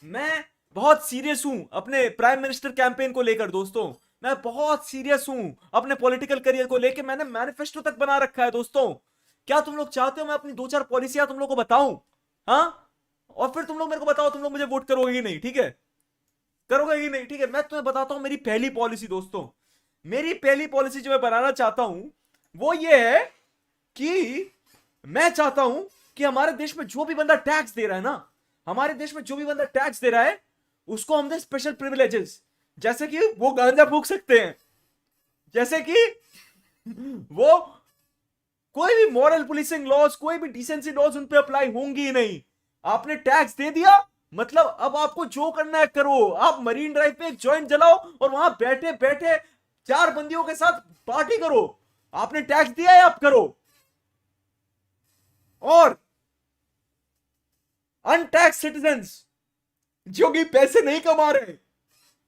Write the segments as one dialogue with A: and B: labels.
A: मैं बहुत सीरियस हूं अपने प्राइम मिनिस्टर कैंपेन को लेकर दोस्तों। मैं बहुत सीरियस हूं अपने पॉलिटिकल करियर को लेकर। मैंने मैनिफेस्टो तक बना रखा है दोस्तों। क्या तुम लोग चाहते हो मैं अपनी दो चार पॉलिसियां तुम लोग को बताऊं? हाँ, और फिर तुम लोग मेरे को बताओ तुम लोग मुझे वोट करोगे कि नहीं, ठीक है? करोगे कि नहीं, ठीक है? मैं तुम्हें बताता हूं मेरी पहली पॉलिसी दोस्तों। मेरी पहली पॉलिसी जो मैं बनाना चाहता हूं वो ये है कि मैं चाहता हूं कि हमारे देश में जो भी बंदा टैक्स दे रहा है ना, हमारे देश में जो भी बंदा टैक्स दे रहा है उसको हम दे स्पेशल प्रिविलेजेस। जैसे कि वो गांजा फूक सकते हैं, जैसे कि वो कोई भी मॉरल पुलिसिंग लॉज, कोई भी डिसेंसी लॉज उन पे अप्लाई होंगी ही नहीं। आपने टैक्स दे दिया मतलब अब आपको जो करना है करो। आप मरीन ड्राइव पे एक जॉइंट जलाओ और वहां बैठे बैठे चार बंदियों के साथ पार्टी करो। आपने टैक्स दिया है, आप करो। और अनटैक्स सिटीजन्स जो कि पैसे नहीं कमा रहे,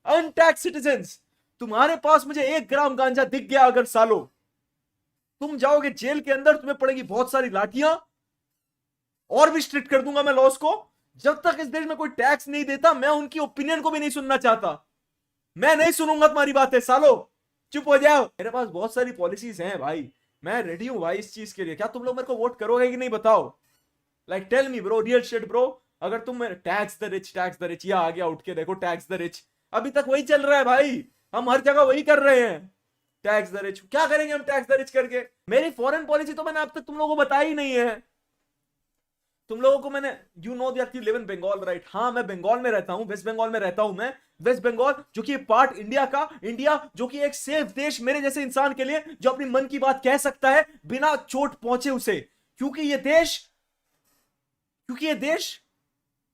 A: अनटैक्स सिटीजन्स, तुम्हारे पास मुझे 1 ग्राम गांजा दिख गया अगर सालो, तुम जाओगे जेल के अंदर, तुम्हें पड़ेगी बहुत सारी लाठियां। और भी स्ट्रिक्ट कर दूंगा मैं लॉस को। जब तक इस देश में कोई टैक्स नहीं देता मैं उनकी ओपिनियन को भी नहीं सुनना चाहता। मैं नहीं सुनूंगा तुम्हारी बातें सालो, चुप हो जाओ। मेरे पास बहुत सारी पॉलिसीज हैं भाई, मैं रेडी हूं भाई इस चीज के लिए। क्या तुम लोग मेरे को वोट करोगे कि नहीं बताओ? Like tell me bro, real shit bro. अगर तुम tax the rich, tax the rich, या आ गया उठ के देखो टैक्स द रिच, अभी तक वही चल रहा है भाई। हम हर जगह वही कर रहे हैं, टैक्स द रिच। क्या करेंगे हम टैक्स द रिच करके? मेरी फॉरेन पॉलिसी तो मैंने अब तक तुम लोगों को बताई ही नहीं है। तुम लोगों को मैंने, you know that you live in Bengal right? हाँ, मैं बंगाल में रहता हूँ, वेस्ट बंगाल में रहता हूँ मैं। वेस्ट बंगाल जो कि पार्ट इंडिया का, इंडिया जो कि एक सेफ देश मेरे जैसे इंसान के लिए जो अपनी मन की बात कह सकता है बिना चोट पहुंचे उसे। क्योंकि ये देश, क्योंकि ये देश,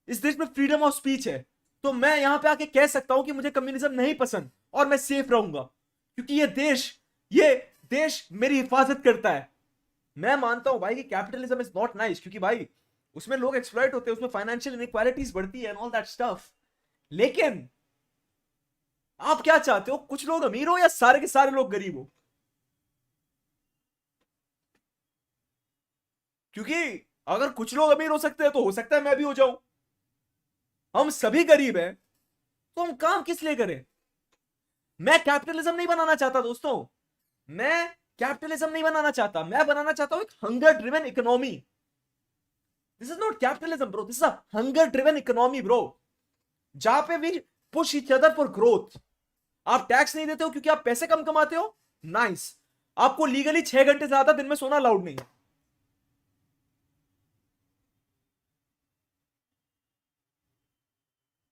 A: इस देश में फ्रीडम ऑफ स्पीच है। तो मैं यहां पे आके कह सकता हूं कि मुझे कम्युनिज्म नहीं पसंद और मैं सेफ रहूंगा क्योंकि ये देश मेरी हिफाजत करता है। मैं मानता हूं भाई कि कैपिटलिज्म इज नॉट नाइस, क्योंकि भाई उसमें लोग एक्सप्लॉइट होते हैं, उसमें फाइनेंशियल इनइक्वालिटीज बढ़ती है एंड ऑल दैट स्टफ। लेकिन आप क्या चाहते हो, कुछ लोग अमीर हो या सारे के सारे लोग गरीब हो? क्योंकि अगर कुछ लोग अमीर हो सकते हैं तो हो सकता है मैं भी हो जाऊं। हम सभी गरीब हैं तो हम काम किस लिए करें? मैं कैपिटलिज्म नहीं बनाना चाहता दोस्तों। मैं कैपिटलिज्म नहीं बनाना चाहता, मैं बनाना चाहता हूं एक hunger driven economy. This is not capitalism bro, this is a hunger driven economy bro, जहां पे we push each other for growth. आप टैक्स नहीं देते हो क्योंकि आप पैसे कम कमाते हो, नाइस। आपको लीगली 6 घंटे से ज्यादा दिन में सोना अलाउड नहीं है।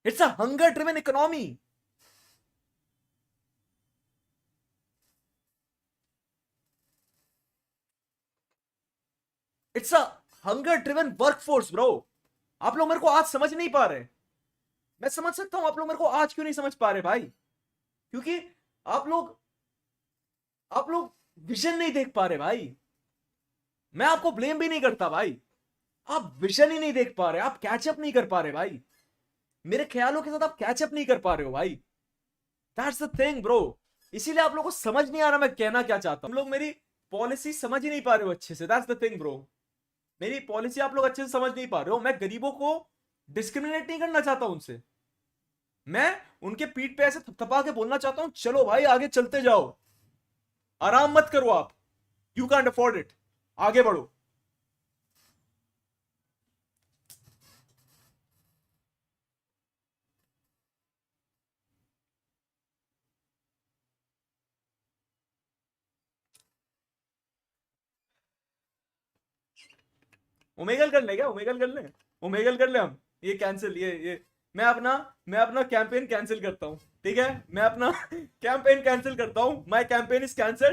A: It's a hunger driven economy. It's a hunger driven workforce bro. आप लोग मेरे को आज समझ नहीं पा रहे। मैं समझ सकता हूं आप लोग मेरे को आज क्यों नहीं समझ पा रहे भाई, क्योंकि आप लोग आप लोग विजन नहीं देख पा रहे भाई। मैं आपको ब्लेम भी नहीं करता भाई, आप विजन ही नहीं देख पा रहे, आप कैचअप नहीं कर पा रहे भाई। मेरे ख्यालों के साथ आप कैचअप नहीं कर पा रहे हो भाई। That's the thing bro. इसीलिए आप लोगों को समझ नहीं आ रहा मैं कहना क्या चाहता हूं। हम लोग मेरी पॉलिसी समझ ही नहीं पा रहे हो अच्छे से, दैट्स द थिंग ब्रो। मेरी पॉलिसी आप लोग अच्छे से समझ नहीं पा रहे हो। मैं गरीबों को डिस्क्रिमिनेट नहीं करना चाहता उनसे, मैं उनके पीठ पे ऐसे थपथपा के बोलना चाहता हूं चलो भाई आगे चलते जाओ, आराम मत करो आप, यू कैंट अफोर्ड इट, आगे बढ़ो। ओमेगल कर ले, क्या ओमेगल कर ले? ओमेगल कर ले हम, ये कैंसिल, ये मैं अपना कैंपेन कैंसिल करता हूं, ठीक है? मैं अपना कैंपेन कैंसिल करता हूं, माय कैंपेन इज कैंसिल।